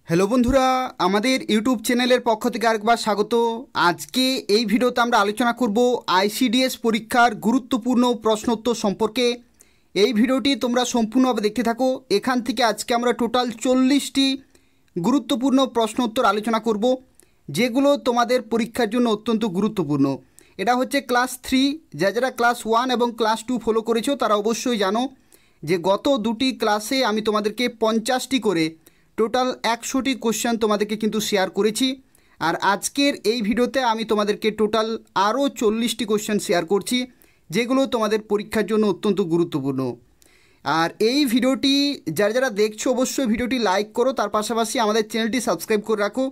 Hello বন্ধুরা, আমাদের YouTube চ্যানেলের পক্ষ থেকে আরেকবার স্বাগত। আজকে এই ভিডিওতে আমরা আলোচনা করব আইসিডিএস পরীক্ষার গুরুত্বপূর্ণ প্রশ্নোত্তর সম্পর্কে। এই ভিডিওটি তোমরা সম্পূর্ণভাবে দেখতে থাকো। এখান থেকে আজকে আমরা টোটাল 40টি গুরুত্বপূর্ণ প্রশ্নোত্তর আলোচনা করব, যেগুলো তোমাদের পরীক্ষার জন্য অত্যন্ত গুরুত্বপূর্ণ। এটা হচ্ছে ক্লাস 3। যারা ক্লাস 1 এবং ক্লাস 2 ফলো করেছো তারা অবশ্যই জানো যে গত দুটি ক্লাসে আমি তোমাদেরকে 50টি করে টোটাল 100টি কোশ্চেন তোমাদেরকে কিন্তু শেয়ার করেছি। আর আজকের এই ভিডিওতে আমি তোমাদেরকে টোটাল আরও 40টি কোশ্চেন শেয়ার করছি, যেগুলো তোমাদের পরীক্ষার জন্য অত্যন্ত গুরুত্বপূর্ণ। আর এই ভিডিওটি যারা দেখছো অবশ্যই ভিডিওটি লাইক করো, তার পাশাপাশি আমাদের চ্যানেলটি সাবস্ক্রাইব করে রাখো।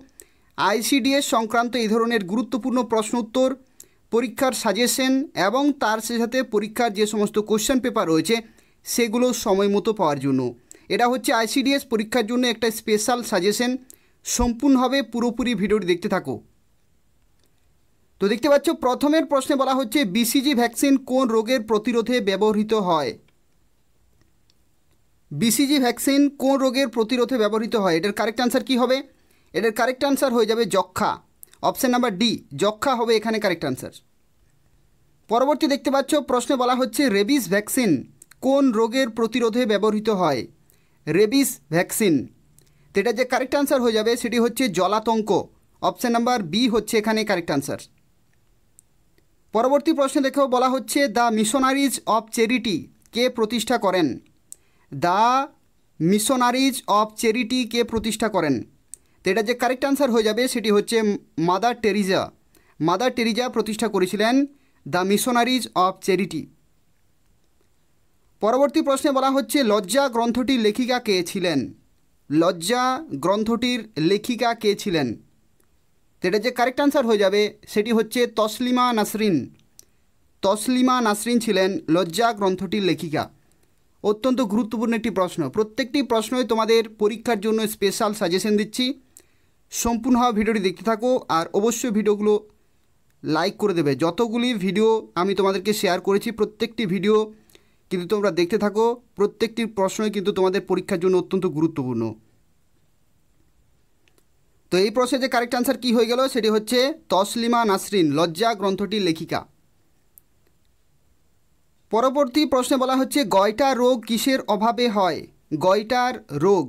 আইসিডিএস সংক্রান্ত এই ধরনের গুরুত্বপূর্ণ প্রশ্ন উত্তর, পরীক্ষার সাজেশন এবং তার সাথে পরীক্ষার যে সমস্ত কোশ্চেন পেপার রয়েছে সেগুলো সময় মতো পাওয়ার জন্য এটা হচ্ছে আইসিডিএস পরীক্ষার জন্য একটা স্পেশাল সাজেশন। সম্পূর্ণভাবে পুরোপুরি ভিডিওটি দেখতে থাকো। তো দেখতে পাচ্ছ, প্রথমের প্রশ্নে বলা হচ্ছে বিসিজি ভ্যাকসিন কোন রোগের প্রতিরোধে ব্যবহৃত হয়? বিসিজি ভ্যাকসিন কোন রোগের প্রতিরোধে ব্যবহৃত হয়? এটার কারেক্ট আনসার কী হবে? এটার কারেক্ট আনসার হয়ে যাবে যক্ষা। অপশান নাম্বার ডি, যক্ষা হবে এখানে কারেক্ট আনসার। পরবর্তী দেখতে পাচ্ছ, প্রশ্নে বলা হচ্ছে রেবিস ভ্যাকসিন কোন রোগের প্রতিরোধে ব্যবহৃত হয়? রেবিস ভ্যাকসিন, তো এটা যে কারেক্ট আনসার হয়ে যাবে সেটি হচ্ছে জলাতঙ্ক। অপশান নাম্বার বি হচ্ছে এখানে কারেক্ট আনসার। পরবর্তী প্রশ্নে দেখেও বলা হচ্ছে দ্য মিশনারিজ অফ চ্যারিটি কে প্রতিষ্ঠা করেন? দ্য মিশনারিজ অফ চ্যারিটি কে প্রতিষ্ঠা করেন? তো এটা যে কারেক্ট আনসার হয়ে যাবে সেটি হচ্ছে মাদার টেরিজা। মাদার টেরিজা প্রতিষ্ঠা করেছিলেন দ্য মিশনারিজ অফ চ্যারিটি। পরবর্তী প্রশ্নে বলা হচ্ছে লজ্জা গ্রন্থটির লেখিকা কে ছিলেন? লজ্জা গ্রন্থটির লেখিকা কে ছিলেন? তো এটা যে কারেক্ট আনসার হয়ে যাবে সেটি হচ্ছে তসলিমা নাসরিন। তসলিমা নাসরিন ছিলেন লজ্জা গ্রন্থটির লেখিকা। অত্যন্ত গুরুত্বপূর্ণ একটি প্রশ্ন। প্রত্যেকটি প্রশ্নই তোমাদের পরীক্ষার জন্য স্পেশাল সাজেশন দিচ্ছি। সম্পূর্ণভাবে ভিডিওটি দেখতে থাকো আর অবশ্যই ভিডিওগুলো লাইক করে দেবে। যতগুলি ভিডিও আমি তোমাদেরকে শেয়ার করেছি প্রত্যেকটি ভিডিও কিন্তু তোমরা দেখতে থাকো। প্রত্যেকটি প্রশ্নই কিন্তু তোমাদের পরীক্ষার জন্য অত্যন্ত গুরুত্বপূর্ণ। তো এই প্রশ্নে যে কারেক্ট আনসার কী হয়ে গেল সেটি হচ্ছে তসলিমা নাসরিন, লজ্জা গ্রন্থটির লেখিকা। পরবর্তী প্রশ্নে বলা হচ্ছে গয়টার রোগ কিসের অভাবে হয়? গয়টার রোগ,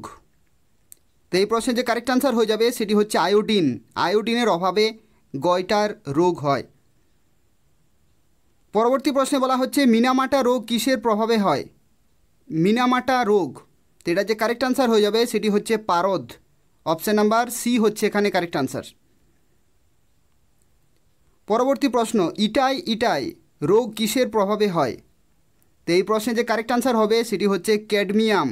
তো এই প্রশ্নে যে কারেক্ট আনসার হয়ে যাবে সেটি হচ্ছে আয়োডিন। আয়োডিনের অভাবে গয়টার রোগ হয়। পরবর্তী প্রশ্নে বলা হচ্ছে মিনামাটা রোগ কিসের প্রভাবে হয়? মিনামাটা রোগ, তো এটা যে কারেক্ট আনসার হয়ে যাবে সেটি হচ্ছে পারদ। অপশান নাম্বার সি হচ্ছে এখানে কারেক্ট আনসার। পরবর্তী প্রশ্ন ইটাই ইটাই রোগ কিসের প্রভাবে হয়? তো এই প্রশ্নে যে কারেক্ট আনসার হবে সেটি হচ্ছে ক্যাডমিয়াম।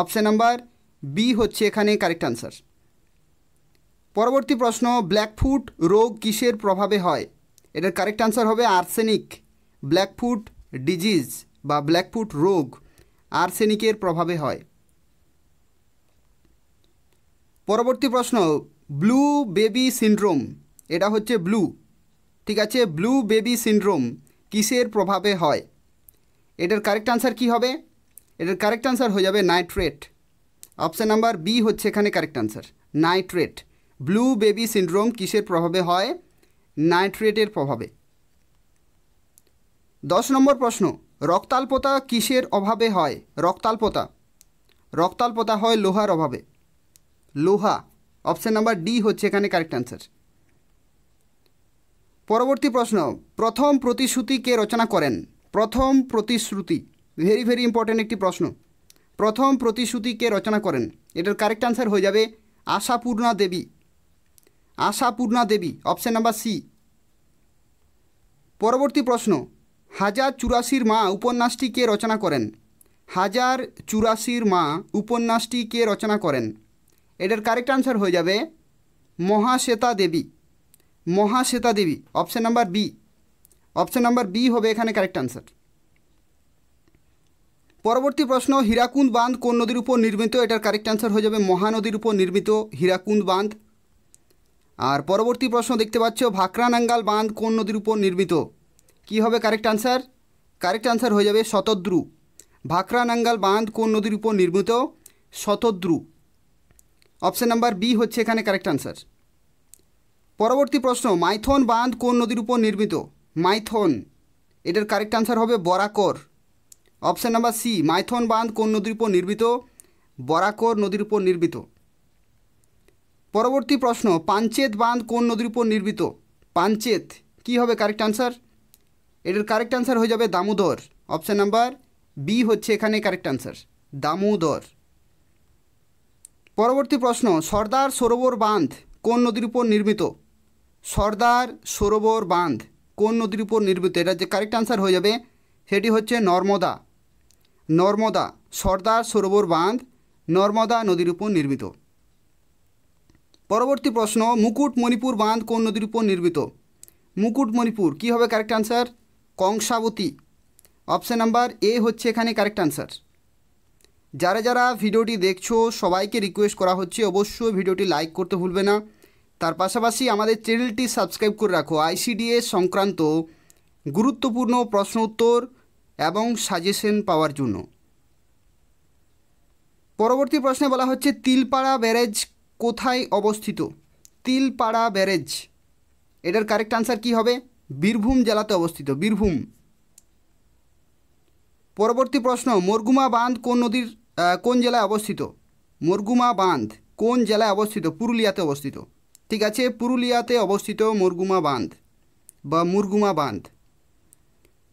অপশান নাম্বার বি হচ্ছে এখানে কারেক্ট আনসার। পরবর্তী প্রশ্ন ব্ল্যাকফুট রোগ কিসের প্রভাবে হয়? এটার কারেক্ট আনসার হবে আর্সেনিক। ব্ল্যাকফুট ডিজিজ বা ব্ল্যাকফুট রোগ আর্সেনিকের প্রভাবে হয়। পরবর্তী প্রশ্ন ব্লু বেবি সিনড্রোম, এটা হচ্ছে ব্লু, ঠিক আছে, ব্লু বেবি সিনড্রোম কিসের প্রভাবে হয়? এটার কারেক্ট আনসার কি হবে? এটার কারেক্ট আনসার হয়ে যাবে নাইট্রেট। অপশান নাম্বার বি হচ্ছে এখানে correct answer, nitrate. Blue baby syndrome কিসের প্রভাবে হয়? নাইট্রেটের প্রভাবে। 10 নম্বর প্রশ্ন রক্তাল্পতা কিসের অভাবে হয়? রক্তাল্পতা, রক্তাল্পতা হয় লোহার অভাবে। লোহা, অপশান নাম্বার ডি হচ্ছে এখানে কারেক্ট আনসার। পরবর্তী প্রশ্ন প্রথম প্রতিশ্রুতি কে রচনা করেন? প্রথম প্রতিশ্রুতি, ভেরি ভেরি ইম্পর্ট্যান্ট একটি প্রশ্ন। প্রথম প্রতিশ্রুতি কে রচনা করেন? এটার কারেক্ট আনসার হয়ে যাবে আশাপূর্ণা দেবী। আশাপূর্ণা দেবী, অপশান নাম্বার সি। পরবর্তী প্রশ্ন হাজার চুরাশির মা উপন্যাসটি কে রচনা করেন? হাজার চুরাশির মা উপন্যাসটি কে রচনা করেন? এটার কারেক্ট আনসার হয়ে যাবে Mahasweta Devi. Mahasweta Devi, option number B. Option number B হবে এখানে কারেক্ট আনসার। পরবর্তী প্রশ্ন হীরাকুন্দ বাঁধ কোন নদীর উপর নির্মিত? এটার কারেক্ট আনসার হয়ে যাবে মহানদীর উপর নির্মিত হীরাকুন্দ বাঁধ। আর পরবর্তী প্রশ্ন দেখতে পাচ্ছ ভাকরানাঙ্গাল বাঁধ কোন নদীর উপর নির্মিত? কি হবে কারেক্ট আনসার? কারেক্ট আনসার হয়ে যাবে শতদ্রু। ভাকরানাঙ্গাল বাঁধ কোন নদীর উপর নির্মিত? শতদ্রু। অপশন নাম্বার বি হচ্ছে এখানে কারেক্ট আনসার। পরবর্তী প্রশ্ন, মাইথন বাঁধ কোন নদীর উপর নির্মিত? মাইথন, এটার কারেক্ট আনসার হবে Barakar. Option number C, Maithon বাঁধ কোন নদীর উপর নির্মিত? বরাকর নদীর উপর নির্মিত। পরবর্তী প্রশ্ন, পাঞ্চেত বাঁধ কোন নদীর উপর নির্মিত? পাঞ্চেত, কি হবে কারেক্ট আনসার? এটার কারেক্ট আনসার হয়ে যাবে দামোদর। অপশন নাম্বার বি হচ্ছে এখানে কারেক্ট আনসার, দামোদর। পরবর্তী প্রশ্ন, সর্দার সরোবর বাঁধ কোন নদীর উপর নির্মিত? সর্দার সরোবর বাঁধ কোন নদীর উপর নির্মিত? এটা যে কারেক্ট আনসার হয়ে যাবে সেটি হচ্ছে নর্মদা। নর্মদা, সর্দার সরোবর বাঁধ নর্মদা নদীর উপর নির্মিত। পরবর্তী প্রশ্ন, মুকুটমণিপুর বাঁধ কোন নদীর উপর নির্মিত? মুকুটমণিপুর, কি হবে correct answer? Kangsabati. Option number A হচ্ছে এখানে কারেক্ট আনসার। যারা যারা ভিডিওটি দেখছো সবাইকে রিকোয়েস্ট করা হচ্ছে অবশ্যই ভিডিওটি লাইক করতে ভুলবে না। তার পাশাপাশি আমাদের চ্যানেলটি সাবস্ক্রাইব করে রাখো আইসিডিএস সংক্রান্ত গুরুত্বপূর্ণ প্রশ্ন উত্তর এবং সাজেশন পাওয়ার জন্য। পরবর্তী প্রশ্নে বলা হচ্ছে তিলপাড়া ব্যারেজ কোথায় অবস্থিত? তিলপাড়া ব্যারেজ, এটার কারেক্ট আনসার কি হবে? বীরভূম জেলাতে অবস্থিত, বীরভূম। পরবর্তী প্রশ্ন, মরগুমা বাঁধ কোন জেলায় অবস্থিত? মরগুমা বাঁধ কোন জেলায় অবস্থিত? পুরুলিয়াতে অবস্থিত। ঠিক আছে, পুরুলিয়াতে অবস্থিত মরগুমা বাঁধ বা মুরগুমা বাঁধ।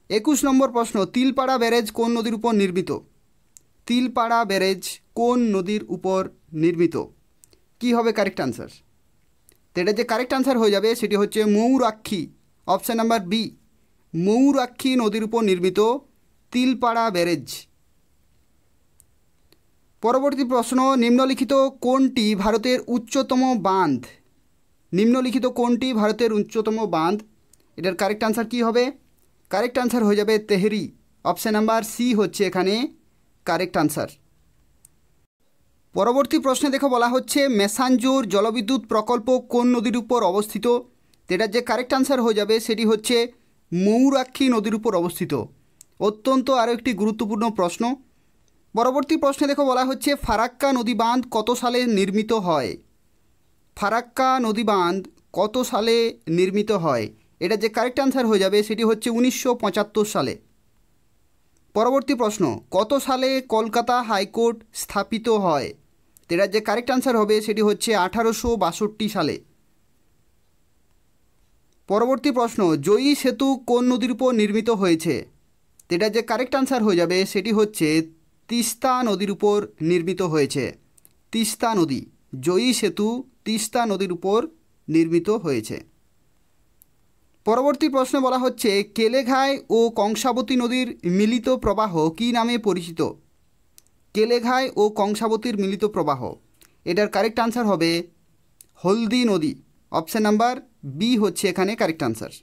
21 নম্বর প্রশ্ন, তিলপাড়া ব্যারেজ কোন নদীর উপর নির্মিত? তিলপাড়া ব্যারেজ কোন নদীর উপর নির্মিত? কি হবে কারেক্ট আনসার? তো এটা যে কারেক্ট আনসার হয়ে যাবে সেটি হচ্ছে Mayurakshi. Option number B, Mayurakshi নদীর উপর নির্মিত তিলপাড়া ব্যারেজ। পরবর্তী প্রশ্ন, নিম্নলিখিত কোনটি ভারতের উচ্চতম বাঁধ? নিম্নলিখিত কোনটি ভারতের উচ্চতম বাঁধ? এটার কারেক্ট আনসার কি হবে? কারেক্ট আনসার হয়ে যাবে তেহরি। অপশান নাম্বার সি হচ্ছে এখানে কারেক্ট আনসার। পরবর্তী প্রশ্নে দেখো বলা হচ্ছে মেসাঞ্জোর জলবিদ্যুৎ প্রকল্প কোন নদীর উপর অবস্থিত? এটার যে কারেক্ট আনসার হয়ে যাবে সেটি হচ্ছে ময়ূরাক্ষী নদীর উপর অবস্থিত। অত্যন্ত আরও একটি গুরুত্বপূর্ণ প্রশ্ন। পরবর্তী প্রশ্নে দেখো বলা হচ্ছে ফারাক্কা নদী বাঁধ কত সালে নির্মিত হয়? ফারাক্কা নদী বাঁধ কত সালে নির্মিত হয়? এটা যে কারেক্ট আনসার হয়ে যাবে সেটি হচ্ছে 1975 সালে। পরবর্তী প্রশ্ন, কত সালে কলকাতা হাইকোর্ট স্থাপিত হয়? এটার যে কারেক্ট আনসার হবে সেটি হচ্ছে 1862 সালে। পরবর্তী প্রশ্ন, জয়ী সেতু কোন নদীর উপর নির্মিত হয়েছে? এটার যে কারেক্ট আনসার হয়ে যাবে সেটি হচ্ছে তিস্তা নদীর উপর নির্মিত হয়েছে। তিস্তা নদী, জয়ী সেতু তিস্তা নদীর উপর নির্মিত হয়েছে। পরবর্তী প্রশ্নে বলা হচ্ছে কেলেঘাই ও কংসাবতী নদীর মিলিত প্রবাহ কী নামে পরিচিত? কেলেঘাই ও কংসাবতীর মিলিত প্রবাহ, এটার কারেক্ট আনসার হবে হলদি নদী। অপশান নাম্বার বি হচ্ছে এখানে কারেক্ট আনসার।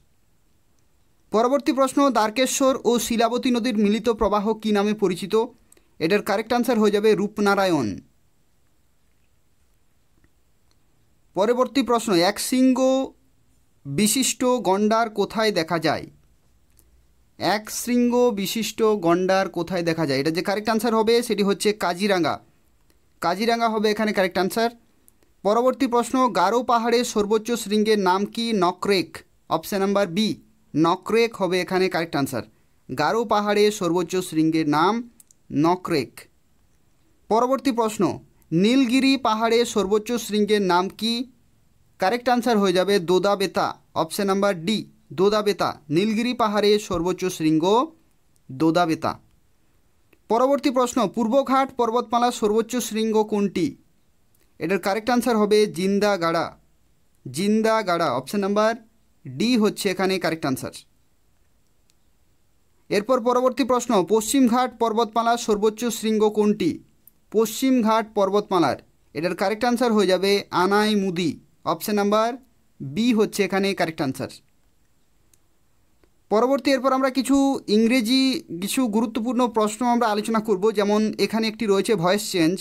পরবর্তী প্রশ্ন, দ্বারকেশ্বর ও শিলাবতী নদীর মিলিত প্রবাহ কী নামে পরিচিত? এটার কারেক্ট আনসার হয়ে যাবে রূপনারায়ণ। পরবর্তী প্রশ্ন, এক শৃঙ্গ বিশিষ্ট গন্ডার কোথায় দেখা যায়? এক শৃঙ্গ বিশিষ্ট গন্ডার কোথায় দেখা যায়? এটা যে কারেক্ট আনসার হবে সেটি হচ্ছে কাজিরাঙ্গা। কাজিরাঙ্গা হবে এখানে কারেক্ট আনসার। পরবর্তী প্রশ্ন, গারো পাহাড়ের সর্বোচ্চ শৃঙ্গের নাম কি? Nokrek. Option number B, Nokrek হবে এখানে কারেক্ট আনসার। গারো পাহাড়ের সর্বোচ্চ শৃঙ্গের নাম নকরেক। পরবর্তী প্রশ্ন, নীলগিরি পাহাড়ের সর্বোচ্চ শৃঙ্গের নাম কি? কারেক্ট আনসার হয়ে যাবে Doddabetta. Option number D, Doddabetta. Nilgiri পাহাড়ের সর্বোচ্চ শৃঙ্গ দোদাবেতা। পরবর্তী প্রশ্ন, পূর্বঘাট পর্বতমালার সর্বোচ্চ শৃঙ্গ কোনটি? এটার কারেক্ট আনসার হবে Jindhagada. Jindhagada, option number D হচ্ছে এখানে কারেক্ট আনসার। এরপর পরবর্তী প্রশ্ন, পশ্চিমঘাট পর্বতমালার সর্বোচ্চ শৃঙ্গ কোনটি? পশ্চিমঘাট পর্বতমালার, এটার কারেক্ট আনসার হয়ে যাবে আনাইমুদি। অপশান নাম্বার বি হচ্ছে এখানে কারেক্ট আনসার। পরবর্তী এরপর আমরা কিছু গুরুত্বপূর্ণ প্রশ্ন আমরা আলোচনা করব। যেমন এখানে একটি রয়েছে ভয়েস চেঞ্জ।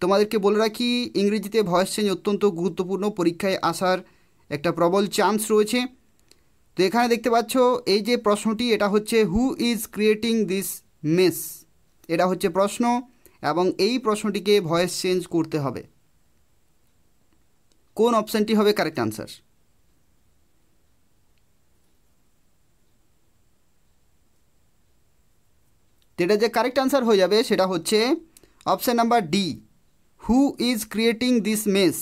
তোমাদেরকে বলে রাখি ইংরেজিতে ভয়েস চেঞ্জ অত্যন্ত গুরুত্বপূর্ণ, পরীক্ষায় আসার একটা প্রবল চান্স রয়েছে। তো এখানে দেখতে পাচ্ছ এই যে প্রশ্নটি, এটা হচ্ছে হু ইজ ক্রিয়েটিং দিস মেস, এটা হচ্ছে প্রশ্ন এবং এই প্রশ্নটিকে ভয়েস চেঞ্জ করতে হবে। কোন অপশানটি হবে কারেক্ট আনসার? যেটা যে কারেক্ট আনসার হয়ে যাবে সেটা হচ্ছে option number D, who is creating this mess.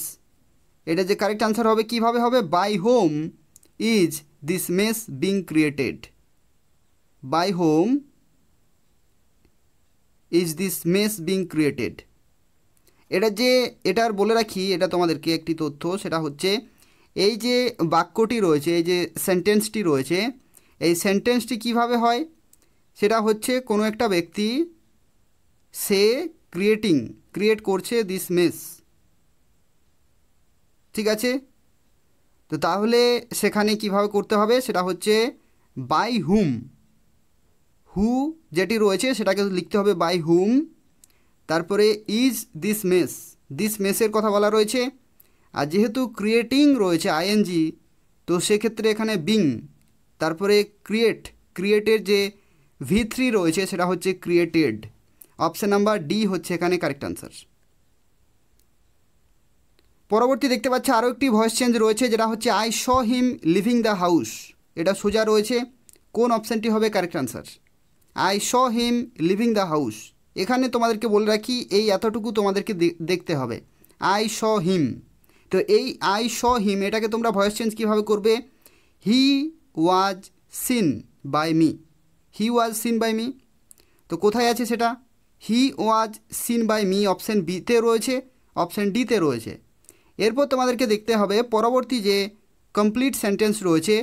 এটা যে কারেক্ট আনসার হবে কিভাবে হবে? By whom is this mess being created. By whom is this mess being created. এটা যে এটার বলে রাখি, এটা তোমাদেরকে একটি তথ্য, সেটা হচ্ছে এই যে বাক্যটি রয়েছে, এই যে সেন্টেন্সটি রয়েছে, এই সেন্টেন্সটি কিভাবে হয়? সেটা হচ্ছে কোনো একটা ব্যক্তি সে ক্রিয়েট করছে দিস মেস, ঠিক আছে? তো তাহলে সেখানে কিভাবে করতে হবে? সেটা হচ্ছে বাই হুম, হু যেটি রয়েছে সেটাকে লিখতে হবে বাই হুম, তারপরে ইজ দিস মেসের কথা বলা রয়েছে, আর যেহেতু ক্রিয়েটিং রয়েছে আইএনজি, তো সেক্ষেত্রে এখানে বিং, তারপরে ক্রিয়েটের যে V3 রয়েছে সেটা হচ্ছে ক্রিয়েটেড। অপশান নাম্বার ডি হচ্ছে এখানে কারেক্ট আনসার। পরবর্তী দেখতে পাচ্ছি আরও একটি ভয়েস চেঞ্জ রয়েছে, যেটা হচ্ছে I saw him living the house. এটা সোজা রয়েছে, কোন অপশানটি হবে correct answer? I saw him living the house. এখানে তোমাদেরকে বলে রাখি এই এতটুকু তোমাদেরকে দেখতে হবে, আই শ হিম। তো এই আই শ হিম এটাকে তোমরা ভয়েস চেঞ্জ কীভাবে করবে? He was seen by me. He was seen by me, তো কোথায় আছে সেটা? He was seen by me option বিতে রয়েছে, অপশান ডিতে রয়েছে। এরপর তোমাদেরকে দেখতে হবে পরবর্তী যে কমপ্লিট সেন্টেন্স রয়েছে,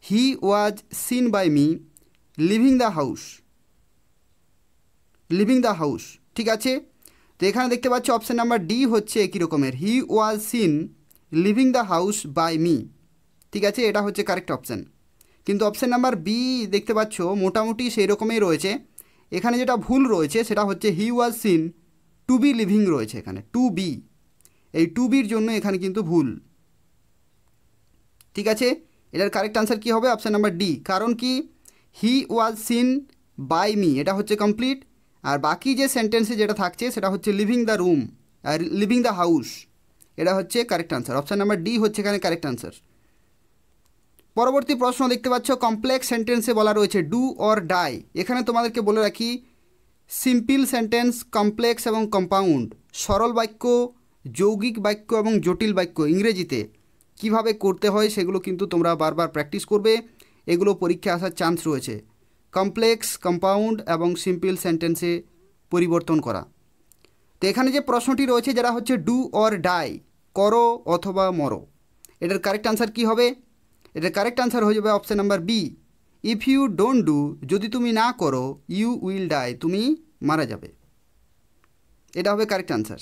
he was seen by me leaving the house, ঠিক আছে? তো এখানে দেখতে পাচ্ছি অপশান নাম্বার ডি হচ্ছে একই রকমের, he was seen leaving the house by me, ঠিক আছে? এটা হচ্ছে কারেক্ট অপশান। কিন্তু অপশান নাম্বার বি দেখতে পাচ্ছ মোটামুটি সেই রকমই রয়েছে। এখানে যেটা ভুল রয়েছে সেটা হচ্ছে he was seen to be leaving রয়েছে, এখানে টু বি, এই টু বির জন্য এখানে কিন্তু ভুল, ঠিক আছে? এটার কারেক্ট আনসার কী হবে? Option number D. কারণ কি, হি ওয়াজ সিন বাই মি এটা হচ্ছে কমপ্লিট, আর বাকি যে সেন্টেন্সে যেটা থাকছে সেটা হচ্ছে লিভিং দ্য রুম আর লিভিং দ্য হাউস, এটা হচ্ছে correct answer. Option number D হচ্ছে এখানে কারেক্ট আনসার। পরবর্তী প্রশ্ন দেখতে পাচ্ছ কমপ্লেক্স সেন্টেন্সে বলা রয়েছে ডু অর ডাই। এখানে তোমাদেরকে বলে রাখি সিম্পল সেন্টেন্স, কমপ্লেক্স এবং কম্পাউন্ড, সরল বাক্য, যৌগিক বাক্য এবং জটিল বাক্য ইংরেজিতে কিভাবে করতে হয় সেগুলো কিন্তু তোমরা বারবার প্র্যাকটিস করবে, এগুলো পরীক্ষায় আসার চান্স রয়েছে। কমপ্লেক্স, কম্পাউন্ড এবং সিম্পল সেন্টেন্সে পরিবর্তন করা। তো এখানে যে প্রশ্নটি রয়েছে যেটা হচ্ছে ডু অর ডাই, করো অথবা মরো, এটার কারেক্ট আনসার কী হবে? এটার কারেক্ট আনসার হয়ে যাবে option number B, if you don't do, যদি তুমি না করো, ইউ উইল ডাই, তুমি মারা যাবে। এটা হবে correct answer,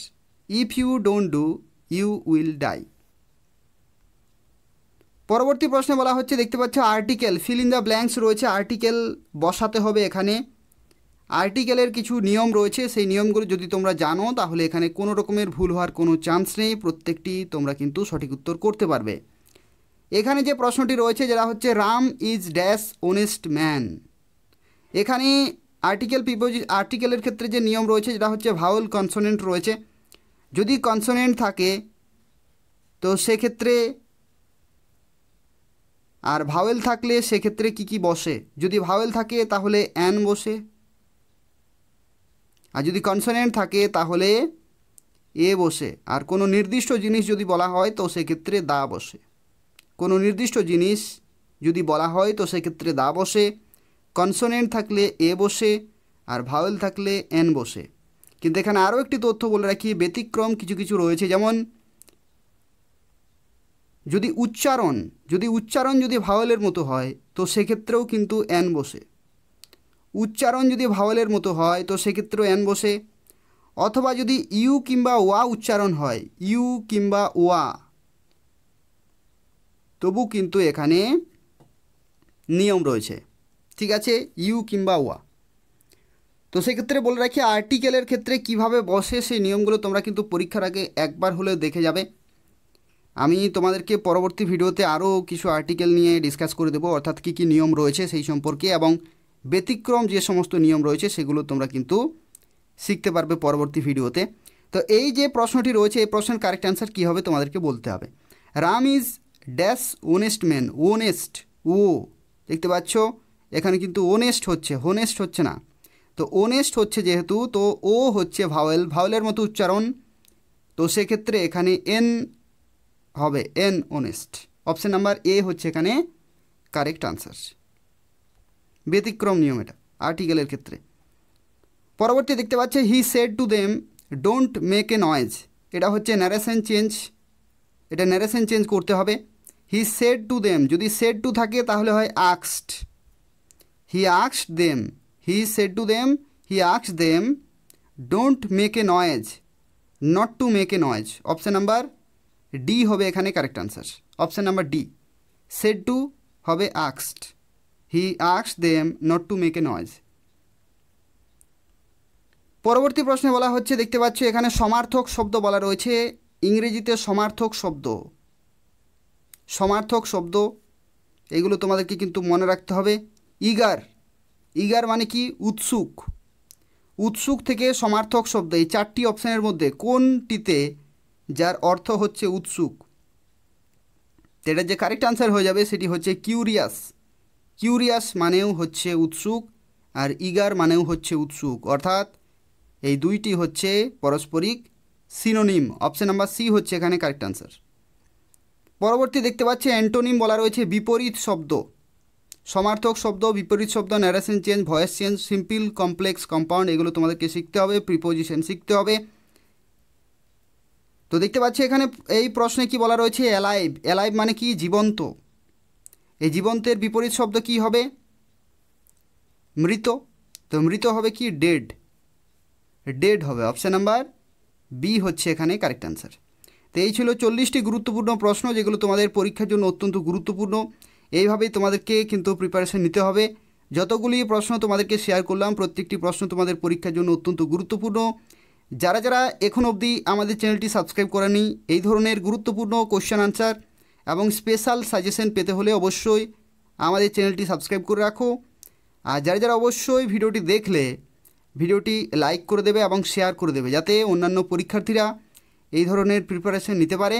if you don't do you will die. পরবর্তী প্রশ্নে বলা হচ্ছে দেখতে পাচ্ছ article, fill in the blanks রয়েছে, আর্টিকেল বসাতে হবে এখানে। আর্টিকেলের কিছু নিয়ম রয়েছে, সেই নিয়মগুলো যদি তোমরা জানো তাহলে এখানে কোনো রকমের ভুল হওয়ার কোনো চান্স নেই, প্রত্যেকটি তোমরা কিন্তু সঠিক উত্তর করতে পারবে। এখানে যে প্রশ্নটি রয়েছে যেটা হচ্ছে Ram is dash honest man. এখানে আর্টিকেলের ক্ষেত্রে যে নিয়ম রয়েছে যেটা হচ্ছে ভাওয়েল কনসোনেন্ট রয়েছে, যদি কনসোনেন্ট থাকে তো সেক্ষেত্রে, আর ভাওয়েল থাকলে সেক্ষেত্রে কি বসে? যদি ভাওয়েল থাকে তাহলে অ্যান বসে, আর যদি কনসোনেন্ট থাকে তাহলে এ বসে, আর কোনো নির্দিষ্ট জিনিস যদি বলা হয় তো সেক্ষেত্রে দা বসে। কোনো নির্দিষ্ট জিনিস যদি বলা হয় তো সেক্ষেত্রে দা বসে, কনসোনেন্ট থাকলে এ বসে, আর ভাওয়েল থাকলে এন বসে। কিন্তু এখানে আরও একটি তথ্য বলে রাখি, ব্যতিক্রম কিছু কিছু রয়েছে, যেমন যদি উচ্চারণ যদি ভাওয়েলের মতো হয় তো সেক্ষেত্রেও কিন্তু এন বসে। উচ্চারণ যদি ভাওয়েলের মতো হয় তো সেক্ষেত্রেও এন বসে, অথবা যদি ইউ কিংবা ওয়া উচ্চারণ হয়, ইউ কিংবা ওয়া, তবু কিন্তু এখানে নিয়ম রয়েছে, ঠিক আছে? ইউ কিংবা ওয়া। তো সেক্ষেত্রে বলে রাখি আর্টিকেলের ক্ষেত্রে কিভাবে বসে সেই নিয়মগুলো তোমরা কিন্তু পরীক্ষার আগে একবার হলেও দেখে যাবে। আমি তোমাদেরকে পরবর্তী ভিডিওতে আরও কিছু আর্টিকেল নিয়ে ডিসকাস করে দেবো, অর্থাৎ কী কী নিয়ম রয়েছে সেই সম্পর্কে, এবং ব্যতিক্রম যে সমস্ত নিয়ম রয়েছে সেগুলো তোমরা কিন্তু শিখতে পারবে পরবর্তী ভিডিওতে। তো এই যে প্রশ্নটি রয়েছে এই প্রশ্নের কারেক্ট অ্যান্সার কী হবে তোমাদেরকে বলতে হবে। রাম ইজ ড্যাশ ওনেস্ট ম্যান, ওনেস্ট, ও দেখতে পাচ্ছ এখানে কিন্তু ওনেস্ট হচ্ছে, হোনেস্ট হচ্ছে না। তো ওনেস্ট হচ্ছে যেহেতু, তো ও হচ্ছে ভাওয়েল, ভাওয়েলের মতো উচ্চারণ, তো সেক্ষেত্রে এখানে এন হবে, এন ওনেস্ট। অপশন নাম্বার এ হচ্ছে এখানে কারেক্ট আনসার। ব্যতিক্রম নিয়ম এটা আর্টিকেলের ক্ষেত্রে। পরবর্তী দেখতে পাচ্ছে he said to them don't make a noise, এটা হচ্ছে ন্যারেশন চেঞ্জ, এটা ন্যারেশন চেঞ্জ করতে হবে। হি সেড টু দেম, যদি সেড টু থাকে তাহলে হয় আক্সড, হি আক্সড them, he said to them, he আক্সড them don't make a noise, not to make a noise. Option number D হবে এখানে correct answer. Option number D, said to হবে আক্সড, হি আক্সড them not to make a noise. পরবর্তী প্রশ্নে বলা হচ্ছে, দেখতে পাচ্ছ এখানে সমার্থক শব্দ বলা রয়েছে, ইংরেজিতে সমার্থক শব্দ, সমার্থক শব্দ এগুলো তোমাদেরকে কিন্তু মনে রাখতে হবে। ইগার, ইগার মানে কি উৎসুক, উৎসুক থেকে সমার্থক শব্দ, এই চারটি অপশানের মধ্যে কোনটিতে যার অর্থ হচ্ছে উৎসুক, এটার যে কারেক্ট আনসার হয়ে যাবে সেটি হচ্ছে কিউরিয়াস। কিউরিয়াস মানেও হচ্ছে উৎসুক, আর ইগার মানেও হচ্ছে উৎসুক, অর্থাৎ এই দুইটি হচ্ছে পারস্পরিক সিনোনিম। অপশন নাম্বার সি হচ্ছে এখানে কারেক্ট আনসার। পরবর্তী দেখতে পাচ্ছি অ্যান্টোনিম বলা রয়েছে বিপরীত শব্দ, সমার্থক শব্দ, বিপরীত শব্দ, narration change, voice change, simple, complex, compound, এগুলো তোমাদেরকে শিখতে হবে, প্রিপোজিশন শিখতে হবে। তো দেখতে পাচ্ছি এখানে এই প্রশ্নে কি বলা রয়েছে, অ্যালাইভ, অ্যালাইভ মানে কি জীবন্ত, এই জীবন্তের বিপরীত শব্দ কি হবে, মৃত, তো মৃত হবে কি ডেড, ডেড হবে। অপশান নাম্বার বি হচ্ছে এখানে কারেক্ট আনসার। তো এই ছিল 40টি গুরুত্বপূর্ণ প্রশ্ন যেগুলো তোমাদের পরীক্ষার জন্য অত্যন্ত গুরুত্বপূর্ণ, এইভাবেই তোমাদেরকে কিন্তু প্রিপারেশন নিতে হবে। যতগুলি প্রশ্ন তোমাদেরকে শেয়ার করলাম প্রত্যেকটি প্রশ্ন তোমাদের পরীক্ষার জন্য অত্যন্ত গুরুত্বপূর্ণ। যারা যারা এখন অবধি আমাদের চ্যানেলটি সাবস্ক্রাইব করেনি, এই ধরনের গুরুত্বপূর্ণ কোশ্চেন আনসার এবং স্পেশাল সাজেশন পেতে হলে অবশ্যই আমাদের চ্যানেলটি সাবস্ক্রাইব করে রাখো। আর যারা যারা অবশ্যই ভিডিওটি দেখলে ভিডিওটি লাইক করে দেবে এবং শেয়ার করে দেবে, যাতে অন্যান্য পরীক্ষার্থীরা এই ধরনের প্রিপারেশন নিতে পারে।